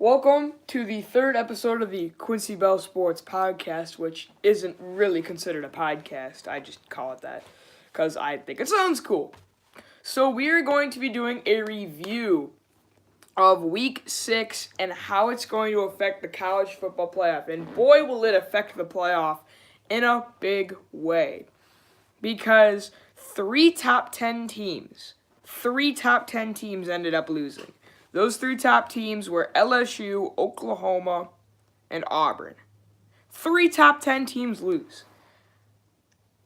Welcome to the third episode of the Quincy Bell Sports Podcast, which isn't really considered a podcast. I just call it that because I think it sounds cool. So, we are going to be doing a review of Week 6 and how it's going to affect the college football playoff. And boy, will it affect the playoff in a big way. Because three top 10 teams ended up losing. Those three top teams were LSU, Oklahoma, and Auburn. Three top 10 teams lose.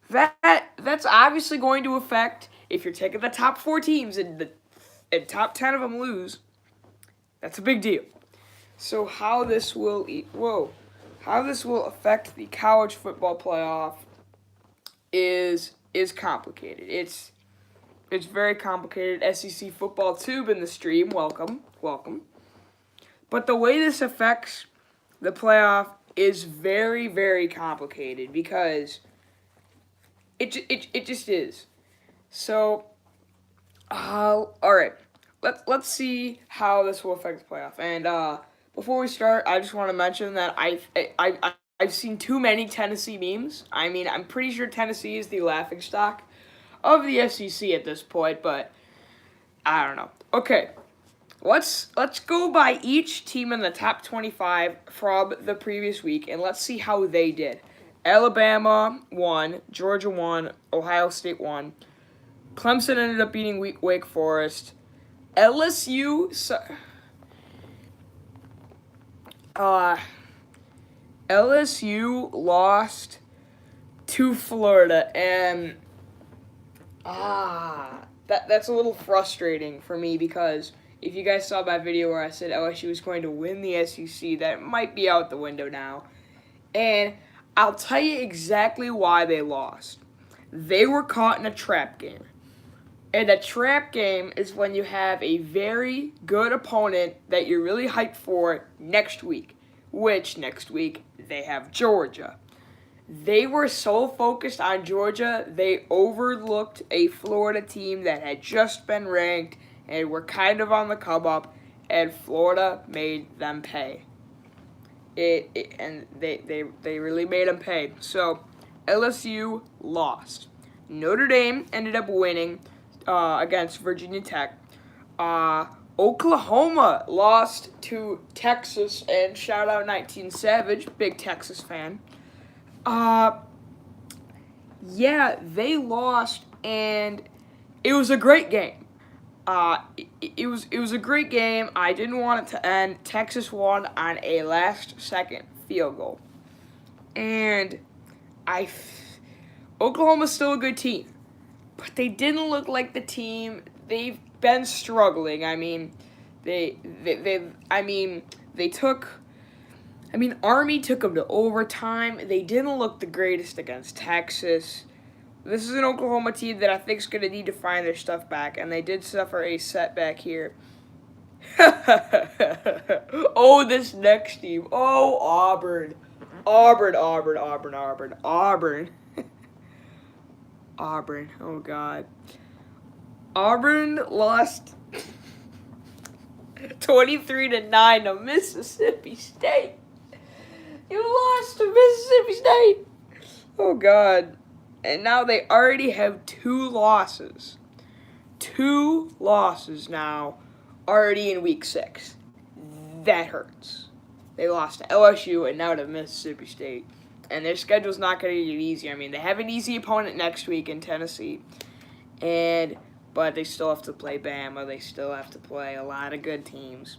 That's obviously going to affect, if you're taking the top 4 teams and the top 10 of them lose, that's a big deal. So how this will affect the college football playoff is complicated. It's very complicated. SEC football tube in the stream. Welcome. But the way this affects the playoff is very, very complicated because it just is. So, all right. Let's see how this will affect the playoff. And before we start, I just want to mention that I've seen too many Tennessee memes. I mean, I'm pretty sure Tennessee is the laughingstock of the SEC at this point, but I don't know. Okay, let's go by each team in the top 25 from the previous week, and let's see how they did. Alabama won, Georgia won, Ohio State won. Clemson ended up beating Wake Forest. LSU lost to Florida, and that's a little frustrating for me because if you guys saw my video where I said LSU was going to win the SEC, that might be out the window now. And I'll tell you exactly why they lost. They were caught in a trap game. And a trap game is when you have a very good opponent that you're really hyped for next week, which next week they have Georgia. They were so focused on Georgia, they overlooked a Florida team that had just been ranked and were kind of on the come up, and Florida made them pay. And they really made them pay. So LSU lost. Notre Dame ended up winning against Virginia Tech. Oklahoma lost to Texas, and shout out 19 Savage, big Texas fan. They lost, and it was a great game. It was a great game. I didn't want it to end. Texas won on a last-second field goal, and Oklahoma's still a good team, but they didn't look like the team. They've been struggling. Army took them to overtime. They didn't look the greatest against Texas. This is an Oklahoma team that I think is going to need to find their stuff back, and they did suffer a setback here. Oh, this next team. Oh, Auburn. Auburn. Auburn. Oh, God. Auburn lost 23-9 to Mississippi State. You lost to Mississippi State. Oh, God. And now they already have 2 losses. 2 losses now already in Week 6. That hurts. They lost to LSU and now to Mississippi State. And their schedule's not going to get easy. They have an easy opponent next week in Tennessee. But they still have to play Bama. They still have to play a lot of good teams.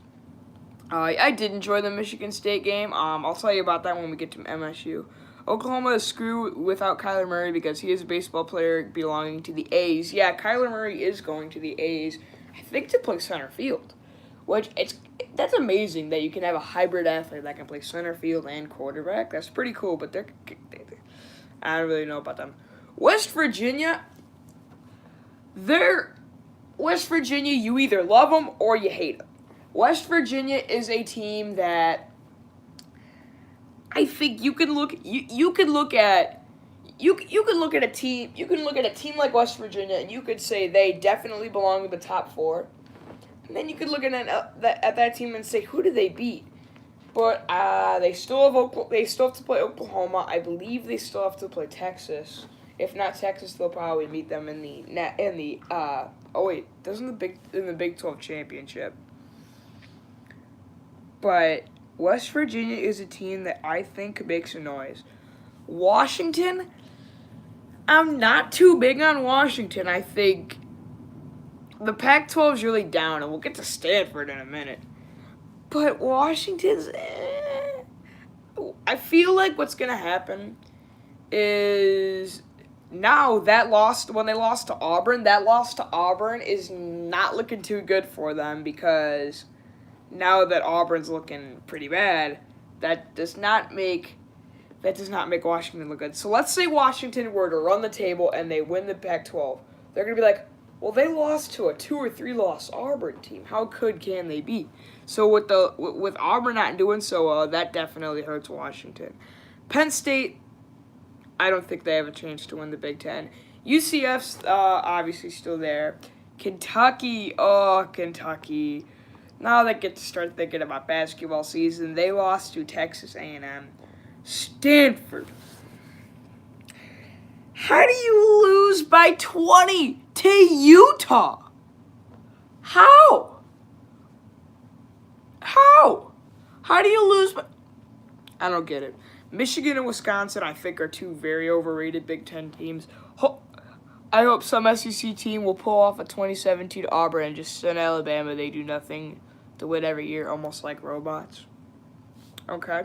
I did enjoy the Michigan State game. I'll tell you about that when we get to MSU. Oklahoma is screwed without Kyler Murray because he is a baseball player belonging to the A's. Yeah, Kyler Murray is going to the A's, I think, to play center field. That's amazing that you can have a hybrid athlete that can play center field and quarterback. That's pretty cool, but I don't really know about them. West Virginia, you either love them or you hate them. West Virginia is a team that I think you can look at a team like West Virginia and you could say they definitely belong in the top 4. And then you could look at that team and say, who did they beat? But they still have to play Oklahoma. I believe they still have to play Texas. If not Texas, they'll probably meet them in the doesn't the Big 12 championship. But West Virginia is a team that I think makes a noise. Washington, I'm not too big on Washington. I think the Pac-12 is really down, and we'll get to Stanford in a minute. But Washington's, I feel like what's going to happen is now when they lost to Auburn, that loss to Auburn is not looking too good for them because now that Auburn's looking pretty bad, that does not make Washington look good. So let's say Washington were to run the table and they win the Pac-12. They're going to be like, well, they lost to a 2 or 3 loss Auburn team. How can they be? So with Auburn not doing so well, that definitely hurts Washington. Penn State, I don't think they have a chance to win the Big Ten. UCF's obviously still there. Kentucky. Now they get to start thinking about basketball season. They lost to Texas A&M. Stanford. How do you lose by 20 to Utah? How? How do you lose by... I don't get it. Michigan and Wisconsin, I think, are two very overrated Big Ten teams. I hope some SEC team will pull off a 2017 Auburn and just send Alabama. They do nothing to win every year, almost like robots. Okay.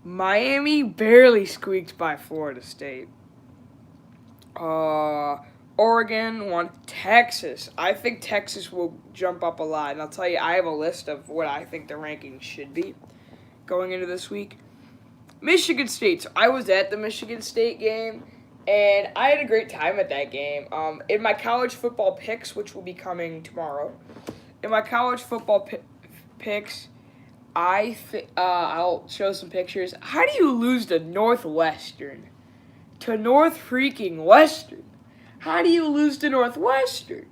Miami barely squeaked by Florida State. Oregon won. Texas. I think Texas will jump up a lot. And I'll tell you, I have a list of what I think the rankings should be going into this week. Michigan State. So I was at the Michigan State game, and I had a great time at that game. In my college football picks, which will be coming tomorrow, picks, I'll show some pictures. How do you lose to Northwestern? To North freaking Western? How do you lose to Northwestern?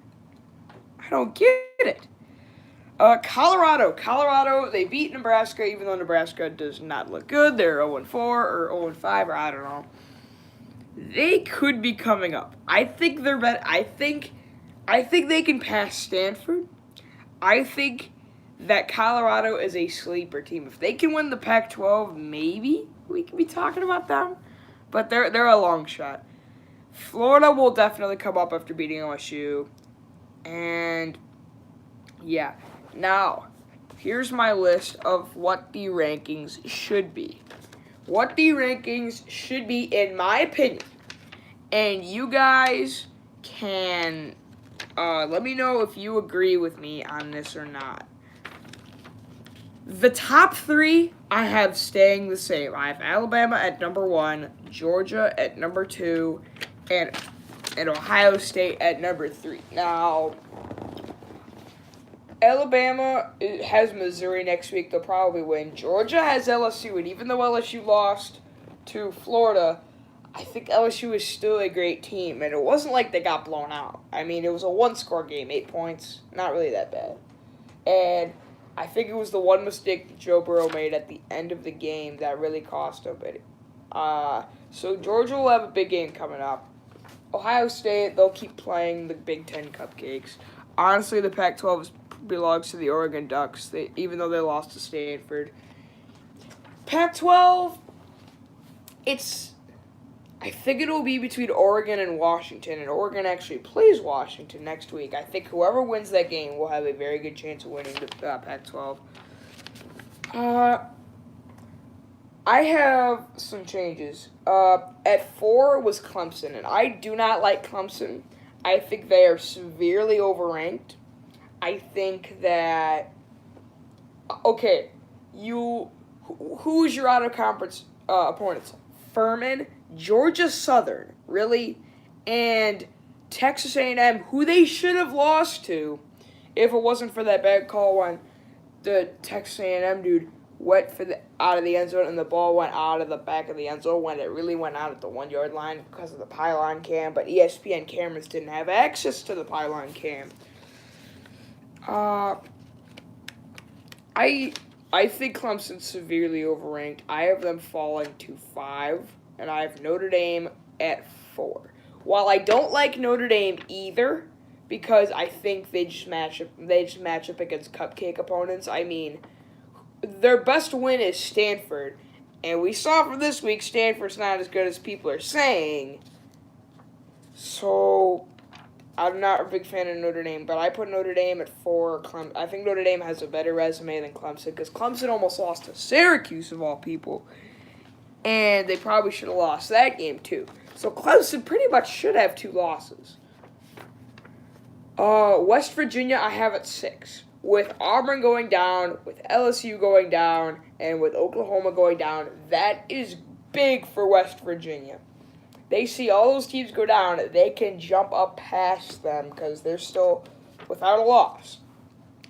I don't get it. Colorado, they beat Nebraska, even though Nebraska does not look good. They're 0-4 or 0-5, or I don't know. They could be coming up. I think they're better. I think they can pass Stanford. I think that Colorado is a sleeper team. If they can win the Pac-12, maybe we can be talking about them. But they're a long shot. Florida will definitely come up after beating OSU. And, yeah. Now, here's my list of what the rankings should be. What the rankings should be, in my opinion. And you guys can let me know if you agree with me on this or not. The top 3 I have staying the same. I have Alabama at number 1, Georgia at number 2, and Ohio State at number 3. Now, Alabama has Missouri next week. They'll probably win. Georgia has LSU, and even though LSU lost to Florida, I think LSU is still a great team, and it wasn't like they got blown out. I mean, it was a one-score game, 8 points. Not really that bad. And I think it was the one mistake that Joe Burrow made at the end of the game that really cost him. So Georgia will have a big game coming up. Ohio State, they'll keep playing the Big Ten cupcakes. Honestly, the Pac-12 belongs to the Oregon Ducks, even though they lost to Stanford. Pac-12, I think it will be between Oregon and Washington, and Oregon actually plays Washington next week. I think whoever wins that game will have a very good chance of winning the Pac-12. I have some changes. At 4 was Clemson, and I do not like Clemson. I think they are severely overranked. I think that... Okay, who's your out-of-conference opponents? Furman, Georgia Southern, really, and Texas A&M, who they should have lost to if it wasn't for that bad call when the Texas A&M dude went out of the end zone and the ball went out of the back of the end zone when it really went out at the 1-yard line because of the pylon cam, but ESPN cameras didn't have access to the pylon cam. Uh, I think Clemson's severely overranked. I have them falling to 5, and I have Notre Dame at 4. While I don't like Notre Dame either, because I think they just match up against cupcake opponents. I mean, their best win is Stanford, and we saw from this week Stanford's not as good as people are saying. So I'm not a big fan of Notre Dame, but I put Notre Dame at 4. I think Notre Dame has a better resume than Clemson because Clemson almost lost to Syracuse, of all people. And they probably should have lost that game, too. So Clemson pretty much should have 2 losses. West Virginia, I have at 6. With Auburn going down, with LSU going down, and with Oklahoma going down, that is big for West Virginia. They see all those teams go down, they can jump up past them because they're still without a loss.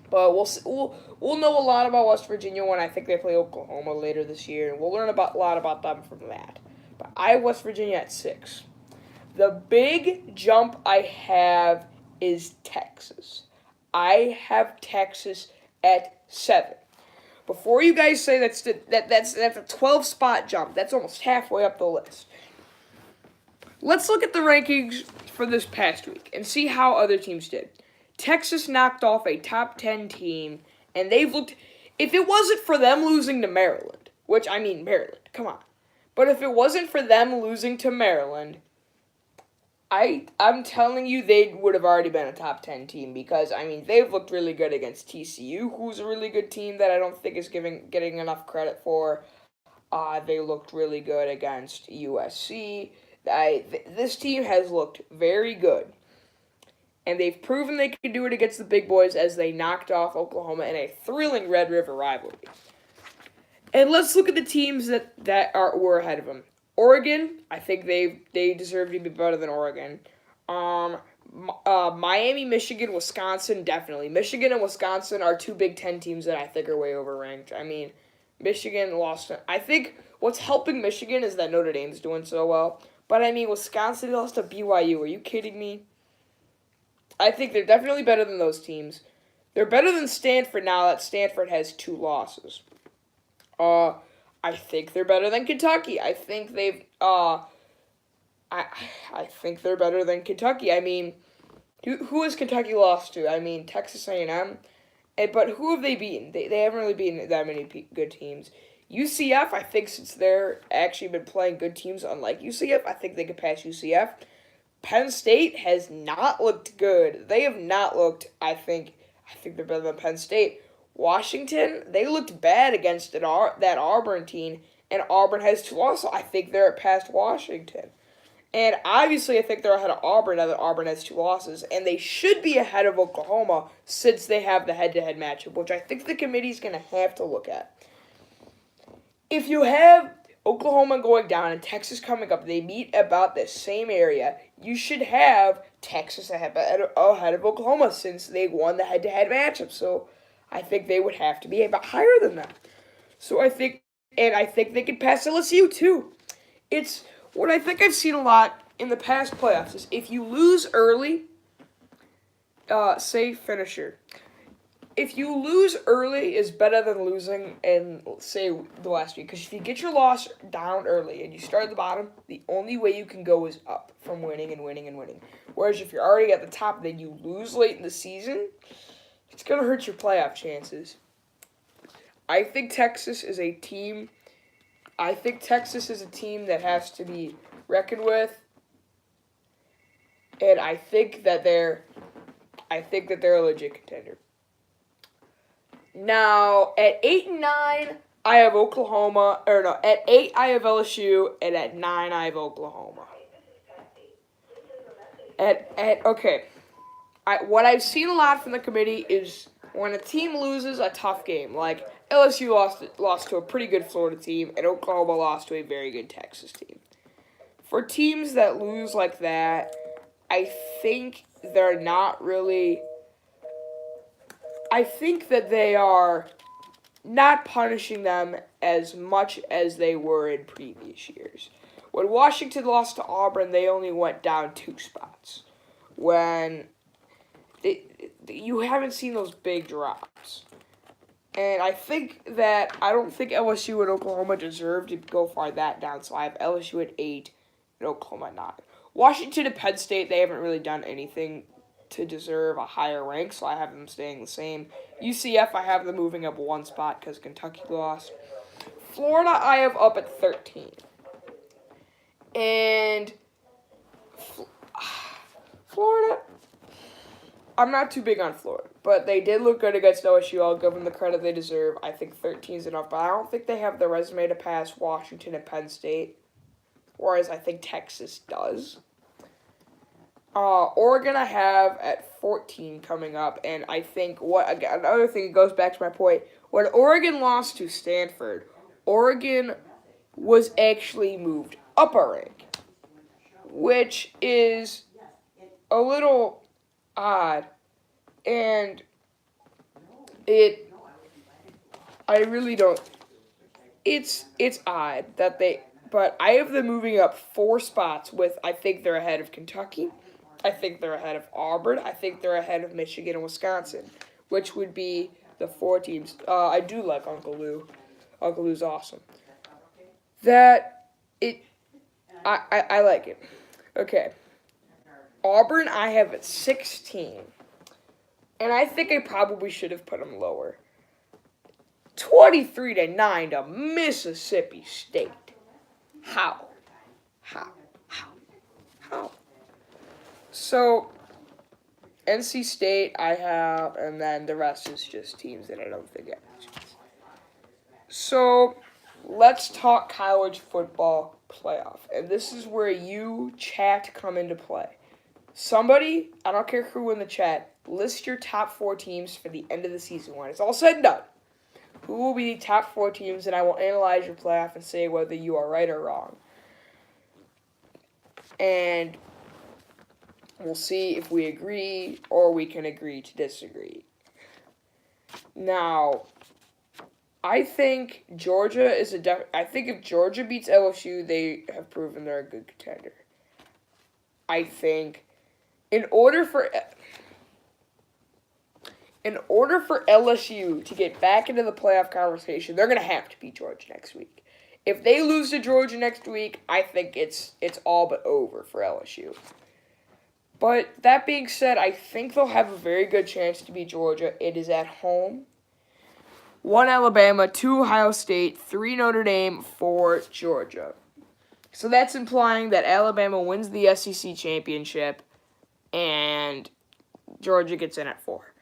But we'll know a lot about West Virginia when I think they play Oklahoma later this year, and we'll learn a lot about them from that. But I have West Virginia at 6. The big jump I have is Texas. I have Texas at 7. Before you guys say that's a 12 spot jump, that's almost halfway up the list. Let's look at the rankings for this past week and see how other teams did. Texas knocked off a top 10 team, and they've looked... If it wasn't for them losing to Maryland, which, I mean, Maryland, come on. But if it wasn't for them losing to Maryland, I'm telling you they would have already been a top 10 team because, I mean, they've looked really good against TCU, who's a really good team that I don't think is getting enough credit for. They looked really good against USC. This team has looked very good. And they've proven they can do it against the big boys as they knocked off Oklahoma in a thrilling Red River rivalry. And let's look at the teams that were ahead of them. Oregon, I think they deserve to be better than Oregon. Miami, Michigan, Wisconsin, definitely. Michigan and Wisconsin are 2 Big Ten teams that I think are way overranked. I mean, Michigan lost. I think what's helping Michigan is that Notre Dame's doing so well. But, I mean, Wisconsin lost to BYU. Are you kidding me? I think they're definitely better than those teams. They're better than Stanford now that Stanford has 2 losses. I think they're better than Kentucky. I think I think they're better than Kentucky. I mean, who has Kentucky lost to? I mean, Texas A&M. But who have they beaten? They haven't really beaten that many good teams. UCF, I think since they're actually been playing good teams, unlike UCF, I think they could pass UCF. Penn State has not looked good. They have not looked, I think they're better than Penn State. Washington, they looked bad against that Auburn team, and Auburn has 2 losses. I think they're past Washington. And obviously, I think they're ahead of Auburn now that Auburn has 2 losses, and they should be ahead of Oklahoma since they have the head-to-head matchup, which I think the committee's going to have to look at. If you have Oklahoma going down and Texas coming up, they meet about the same area, you should have Texas ahead of Oklahoma since they won the head-to-head matchup. So I think they would have to be a bit higher than that. So I think they could pass LSU too. It's what I think I've seen a lot in the past playoffs is if you lose early, say finisher. If you lose early is better than losing in, say, the last week. Because if you get your loss down early and you start at the bottom, the only way you can go is up from winning and winning and winning. Whereas if you're already at the top and then you lose late in the season, it's going to hurt your playoff chances. I think Texas is a team that has to be reckoned with. And I think that they're a legit contender. Now, at 8 and 9, I have Oklahoma. At 8, I have LSU, and at 9, I have Oklahoma. What I've seen a lot from the committee is when a team loses a tough game, like LSU lost to a pretty good Florida team, and Oklahoma lost to a very good Texas team. For teams that lose like that, I think they're not really... I think that they are not punishing them as much as they were in previous years. When Washington lost to Auburn, they only went down 2 spots. When you haven't seen those big drops. And I don't think LSU and Oklahoma deserve to go far that down, so I have LSU at 8 and Oklahoma at 9. Washington and Penn State, they haven't really done anything to deserve a higher rank, so I have them staying the same. UCF, I have them moving up one spot because Kentucky lost. Florida, I have up at 13. And Florida, I'm not too big on Florida, but they did look good against OSU. I'll give them the credit they deserve. I think 13 is enough, but I don't think they have the resume to pass Washington and Penn State, whereas I think Texas does. Oregon I have at 14 coming up, and I think another thing, it goes back to my point, when Oregon lost to Stanford, Oregon was actually moved up a rank, which is a little odd, and I really don't, it's odd that but I have them moving up 4 spots I think they're ahead of Kentucky, I think they're ahead of Auburn, I think they're ahead of Michigan and Wisconsin, which would be the 4 teams. I do like Uncle Lou. Uncle Lou's awesome. I like it. Okay. Auburn, I have at 16. And I think I probably should have put them lower. 23-9 to Mississippi State. How? So, NC State I have, and then the rest is just teams that I don't think have a chance. So, let's talk college football playoff. And this is where you, chat, come into play. Somebody, I don't care who in the chat, list your top 4 teams for the end of the season when it's all said and done. Who will be the top 4 teams, and I will analyze your playoff and say whether you are right or wrong. And we'll see if we agree or we can agree to disagree. Now, I think Georgia is I think if Georgia beats LSU, they have proven they're a good contender. I think in order for LSU to get back into the playoff conversation, they're going to have to beat Georgia next week. If they lose to Georgia next week, I think it's all but over for LSU. But that being said, I think they'll have a very good chance to beat Georgia. It is at home. 1 Alabama, 2 Ohio State, 3 Notre Dame, 4 Georgia. So that's implying that Alabama wins the SEC championship and Georgia gets in at 4.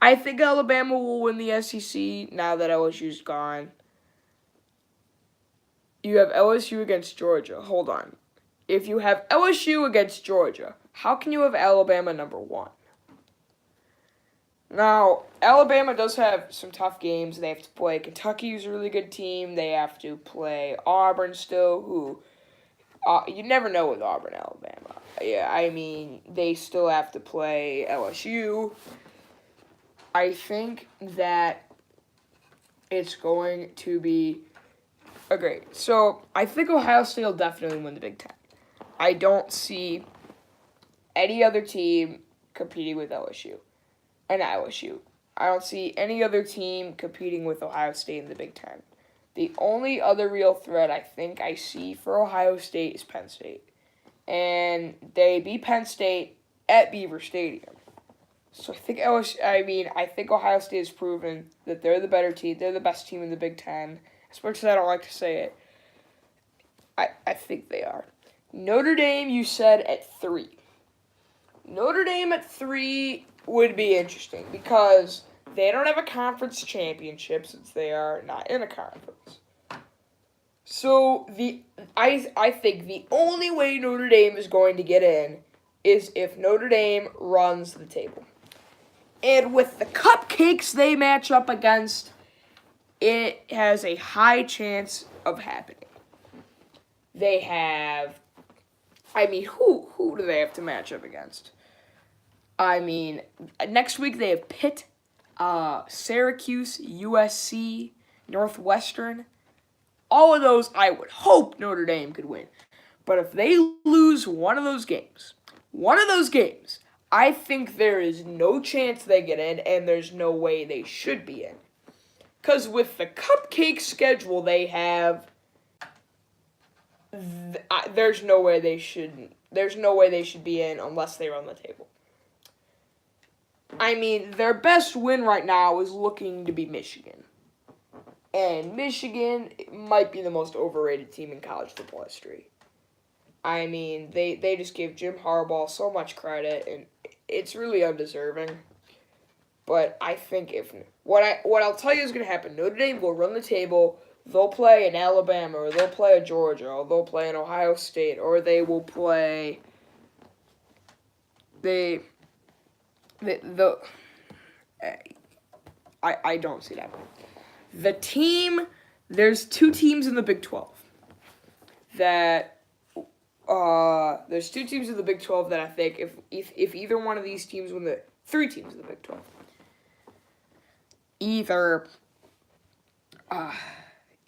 I think Alabama will win the SEC now that LSU's gone. You have LSU against Georgia. Hold on. If you have LSU against Georgia, how can you have Alabama number 1? Now, Alabama does have some tough games. They have to play Kentucky, who's a really good team. They have to play Auburn still, who you never know with Auburn, Alabama. Yeah, I mean, they still have to play LSU. I think that it's going to be great. So, I think Ohio State will definitely win the Big Ten. I don't see any other team competing with LSU. And LSU. I don't see any other team competing with Ohio State in the Big Ten. The only other real threat I think I see for Ohio State is Penn State. And they beat Penn State at Beaver Stadium. So I think Ohio State has proven that they're the better team. They're the best team in the Big Ten. As much as I don't like to say it, I think they are. Notre Dame, you said at 3. Notre Dame at 3 would be interesting because they don't have a conference championship since they are not in a conference. So I think the only way Notre Dame is going to get in is if Notre Dame runs the table. And with the cupcakes they match up against, it has a high chance of happening. They have, who do they have to match up against? Next week they have Pitt, Syracuse, USC, Northwestern. All of those, I would hope Notre Dame could win. But if they lose one of those games, I think there is no chance they get in, and there's no way they should be in. Because with the cupcake schedule they have, there's no way they should. There's no way they should be in unless they run the table. I mean, their best win right now is looking to be Michigan. And Michigan might be the most overrated team in college football history. I mean, they just gave Jim Harbaugh so much credit, and it's really undeserving. But I think what I'll tell you is going to happen, Notre Dame will run the table. They'll play in Alabama, or they'll play in Georgia, or they'll play in Ohio State, or they will play. I don't see that. There's two teams in the Big 12 that. There's two teams in the Big 12 that I think if either one of these teams win three teams in the Big 12.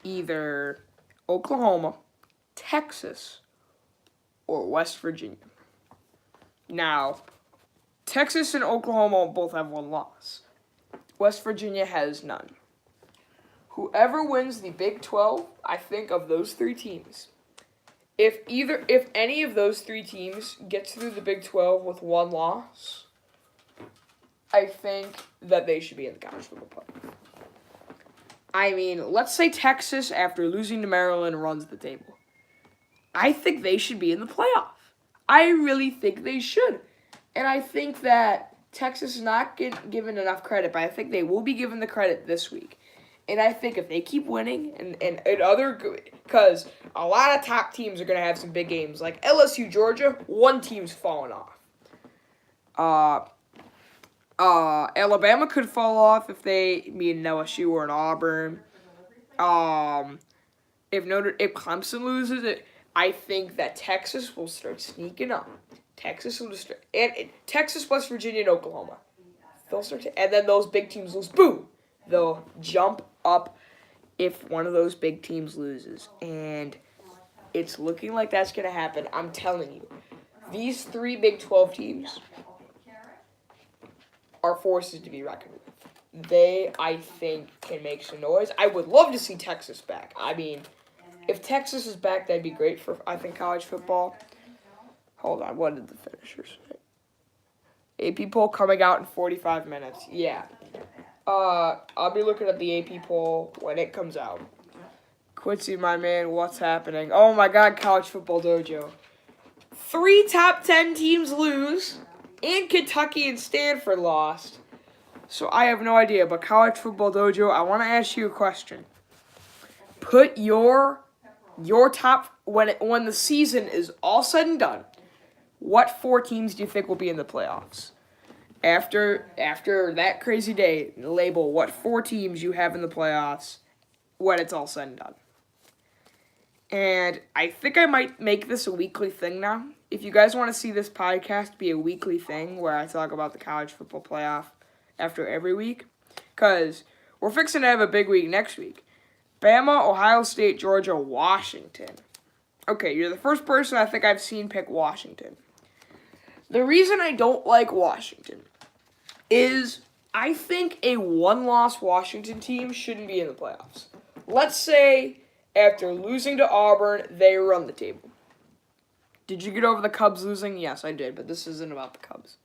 Either Oklahoma, Texas, or West Virginia. Now, Texas and Oklahoma both have one loss. West Virginia has none. Whoever wins the Big 12, I think of those three teams. If any of those three teams gets through the Big 12 with one loss, I think that they should be in the college football playoff. I mean, let's say Texas, after losing to Maryland, runs the table. I think they should be in the playoff. I really think they should. And I think that Texas is not given enough credit, but I think they will be given the credit this week. And I think if they keep winning, because a lot of top teams are going to have some big games. Like LSU, Georgia, one team's falling off. Alabama could fall off if they meet an LSU or an Auburn. If Clemson loses it, I think that Texas will start sneaking up. Texas, West Virginia, and Oklahoma. They'll start and then those big teams lose. Boom! They'll jump up if one of those big teams loses. And it's looking like that's going to happen. I'm telling you. These three Big 12 teams are forces to be reckoned with. They, I think, can make some noise. I would love to see Texas back. I mean, if Texas is back, that'd be great for, I think, college football. Hold on, what did the finishers say? AP poll coming out in 45 minutes. Yeah. I'll be looking at the AP poll when it comes out. Quincy, my man, what's happening? Oh my God, College Football Dojo. 3 top 10 teams lose, and Kentucky and Stanford lost. So I have no idea, but College Football Dojo, I want to ask you a question. Put your top, when the season is all said and done, what 4 teams do you think will be in the playoffs? After that crazy day, label what 4 teams you have in the playoffs when it's all said and done. And I think I might make this a weekly thing now. If you guys want to see this podcast be a weekly thing where I talk about the college football playoff after every week, because we're fixing to have a big week next week. Bama, Ohio State, Georgia, Washington. Okay, you're the first person I think I've seen pick Washington. The reason I don't like Washington is I think a one-loss Washington team shouldn't be in the playoffs. Let's say after losing to Auburn, they run the table. Did you get over the Cubs losing? Yes, I did, but this isn't about the Cubs.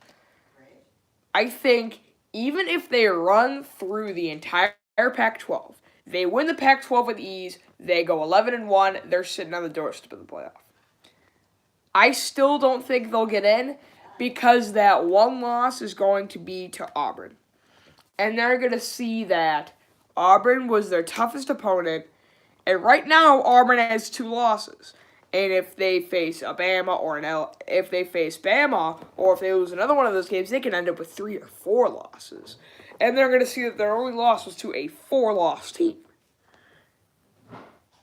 I think even if they run through the entire Pac-12, they win the Pac-12 with ease, they go 11-1, they're sitting on the doorstep of the playoff. I still don't think they'll get in because that one loss is going to be to Auburn. And they're going to see that Auburn was their toughest opponent, and right now Auburn has 2 losses. And if they face Bama or if they face Bama, or if they lose another one of those games, they can end up with 3 or 4 losses. And they're going to see that their only loss was to a 4-loss team.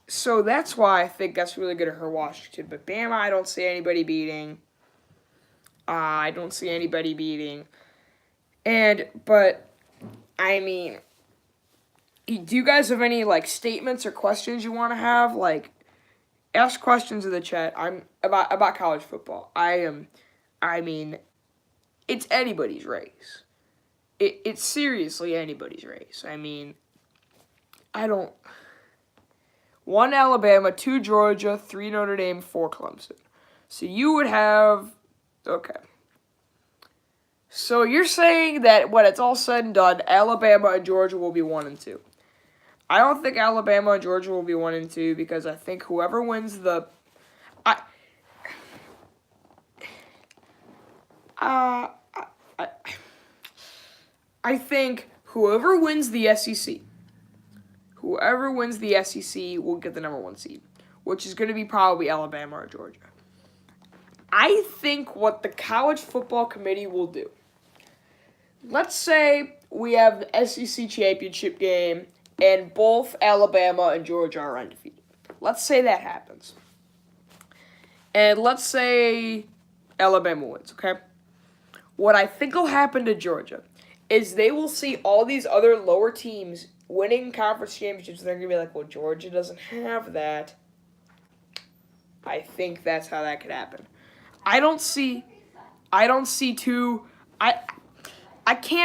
So that's why I think that's really going to hurt Washington. But Bama, I don't see anybody beating. But, I mean, do you guys have any, statements or questions you want to have? Ask questions in the chat. I'm about college football. it's anybody's race. It's seriously anybody's race. I mean, I don't... 1 Alabama, 2 Georgia, 3 Notre Dame, 4 Clemson. So you would have... Okay. So you're saying that when it's all said and done, Alabama and Georgia will be 1 and 2. I don't think Alabama and Georgia will be 1 and 2 because I think whoever wins the... I think whoever wins the SEC will get the number 1 seed, which is going to be probably Alabama or Georgia. I think what the college football committee will do, let's say we have the SEC championship game and both Alabama and Georgia are undefeated. Let's say that happens. And let's say Alabama wins, okay? What I think will happen to Georgia is they will see all these other lower teams winning conference championships, and they're going to be like, well, Georgia doesn't have that. I think that's how that could happen. I can't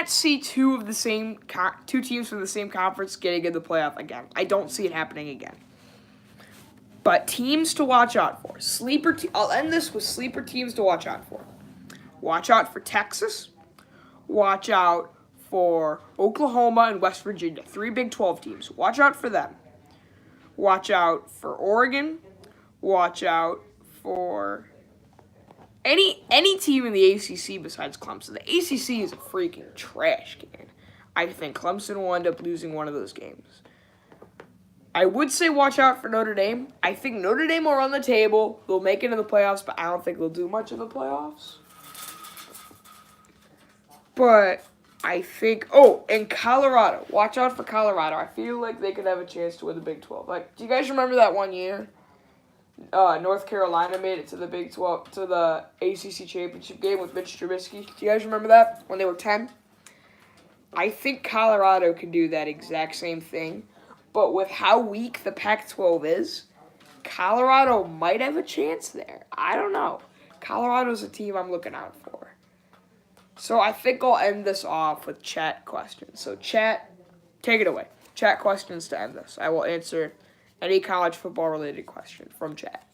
see two teams from the same conference getting in the playoff again. I don't see it happening again. But teams to watch out for. I'll end this with sleeper teams to watch out for. Watch out for Texas. Watch out for Oklahoma and West Virginia. 3 Big 12 teams. Watch out for them. Watch out for Oregon. Watch out for any team in the ACC besides Clemson. The ACC is a freaking trash can. I think Clemson will end up losing one of those games. I would say watch out for Notre Dame. I think Notre Dame will run the table. They'll make it in the playoffs, but I don't think they'll do much in the playoffs. But I think... Oh, and Colorado. Watch out for Colorado. I feel like they could have a chance to win the Big 12. Like, do you guys remember that one year? North Carolina made it to the Big 12, to the ACC championship game with Mitch Trubisky. Do you guys remember that? When they were 10? I think Colorado can do that exact same thing. But with how weak the Pac-12 is, Colorado might have a chance there. I don't know. Colorado's a team I'm looking out for. So I think I'll end this off with chat questions. So chat, take it away. Chat questions to end this. I will answer any college football related question from chat.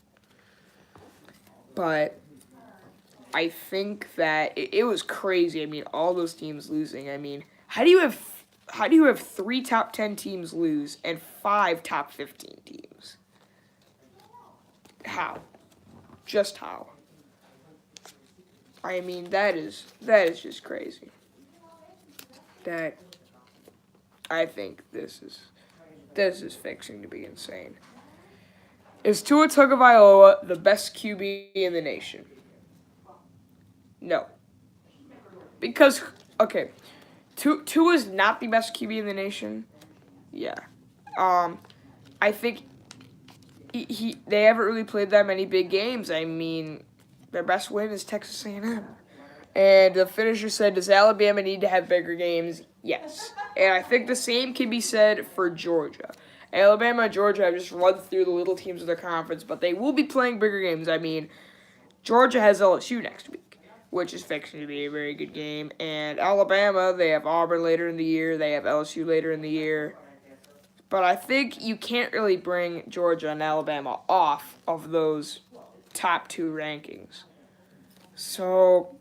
But I think that it was crazy. I mean, all those teams losing. I mean, how do you have 3 top 10 teams lose and 5 top 15 teams? How? Just how? I mean, that is just crazy. I think this is fixing to be insane. Is Tua Tagovailoa the best QB in the nation? No. Because, okay, Tua is not the best QB in the nation. Yeah. I think they haven't really played that many big games. I mean, their best win is Texas A&M. And the finisher said, does Alabama need to have bigger games? Yes. And I think the same can be said for Georgia. Alabama and Georgia have just run through the little teams of their conference, but they will be playing bigger games. I mean, Georgia has LSU next week, which is fixing to be a very good game. And Alabama, they have Auburn later in the year. They have LSU later in the year. But I think you can't really bring Georgia and Alabama off of those top 2 rankings. So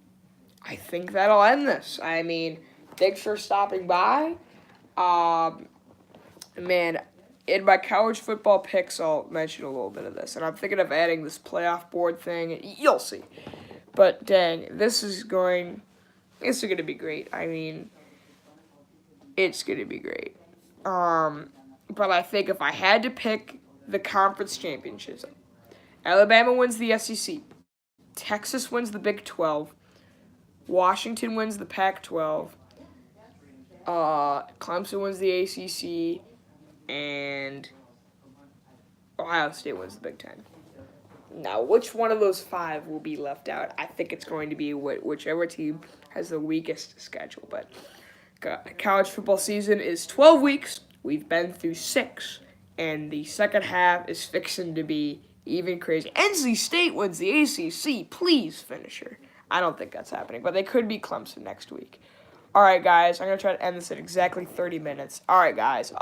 I think that'll end this. I mean, thanks for stopping by. Man, in my college football picks, I'll mention a little bit of this. And I'm thinking of adding this playoff board thing. You'll see. But dang, this is going to be great. I mean, it's going to be great. But I think if I had to pick the conference championships, Alabama wins the SEC. Texas wins the Big 12. Washington wins the Pac-12. Clemson wins the ACC. And Ohio State wins the Big 10. Now, which one of those 5 will be left out? I think it's going to be whichever team has the weakest schedule. But college football season is 12 weeks. We've been through 6. And the second half is fixing to be even crazy. NC State wins the ACC. Please, finisher. I don't think that's happening, but they could beat Clemson next week. All right, guys, I'm going to try to end this at exactly 30 minutes. All right, guys.